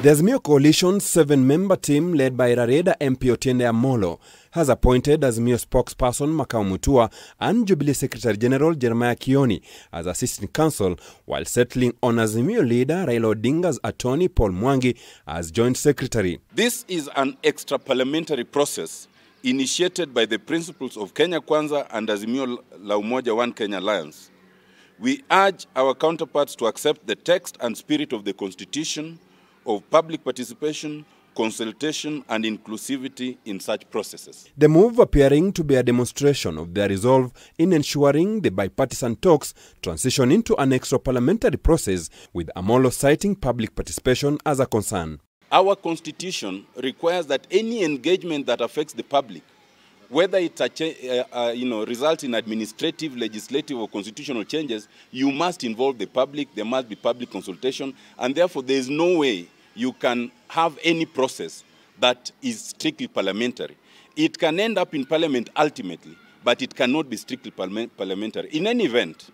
The Azimio Coalition's 7-member team led by Rareda MP Otiende Amolo has appointed Azimio spokesperson Makau Mutua and Jubilee Secretary General Jeremiah Kioni as assistant counsel, while settling on Azimio leader Raila Odinga's attorney Paul Mwangi as joint secretary. This is an extra-parliamentary process initiated by the principles of Kenya Kwanza and Azimio la Umoja One Kenya Alliance. We urge our counterparts to accept the text and spirit of the Constitution of public participation, consultation and inclusivity in such processes. The move appearing to be a demonstration of their resolve in ensuring the bipartisan talks transition into an extra-parliamentary process, with Amolo citing public participation as a concern. Our constitution requires that any engagement that affects the public, whether it results in administrative, legislative or constitutional changes, you must involve the public, there must be public consultation, and therefore there is no way you can have any process that is strictly parliamentary. It can end up in parliament ultimately, but it cannot be strictly parliamentary. In any event,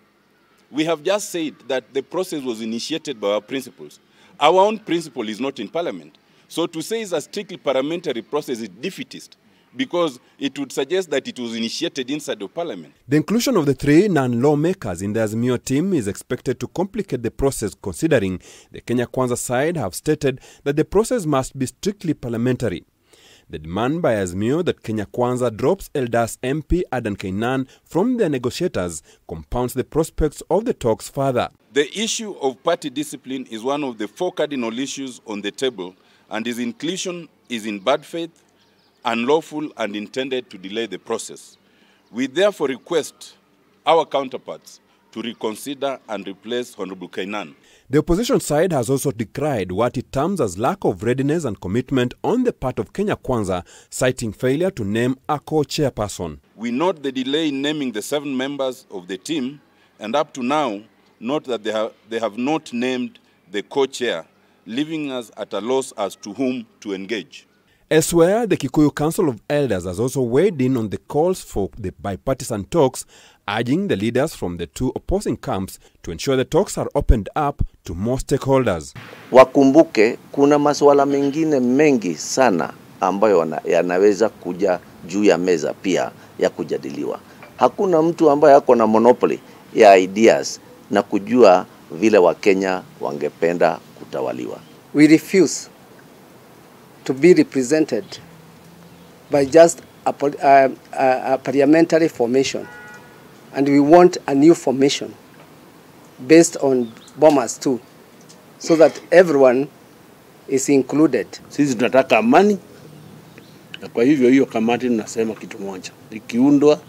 we have just said that the process was initiated by our principles. Our own principle is not in parliament. So to say it's a strictly parliamentary process is defeatist, because it would suggest that it was initiated inside of parliament. The inclusion of the 3 non-lawmakers in the Azimio team is expected to complicate the process, considering the Kenya Kwanza side have stated that the process must be strictly parliamentary. The demand by Azimio that Kenya Kwanza drops Eldas MP Adan Kainan from their negotiators compounds the prospects of the talks further. The issue of party discipline is one of the 4 cardinal issues on the table, and its inclusion is in bad faith, unlawful and intended to delay the process. We therefore request our counterparts to reconsider and replace Honorable Kainan. The opposition side has also decried what it terms as lack of readiness and commitment on the part of Kenya Kwanza, citing failure to name a co-chairperson. We note the delay in naming the 7 members of the team, and up to now, note that they have not named the co-chair, leaving us at a loss as to whom to engage. Elsewhere, the Kikuyu Council of Elders has also weighed in on the calls for the bipartisan talks, urging the leaders from the 2 opposing camps to ensure the talks are opened up to more stakeholders. Wakumbuke kuna masuala mengine mengi sana ambayo yanaweza kuja juu ya meza pia ya kujadiliwa. Hakuna mtu ambaye ako na monopoly ya ideas na kujua vile Wakenya wangependa kutawaliwa. We refuse to be represented by just a parliamentary formation, and we want a new formation based on Bomas too, so that everyone is included. Sisi tunataka amani, na kwa hivyo hiyo kamati tunasema kitu moja, ikiundwa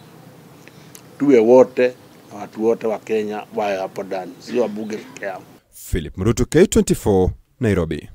tuwe wote na watu wote wa Kenya wawe hapo ndani, sio wabunge peke yao. Philip Mrutu, K24, Nairobi.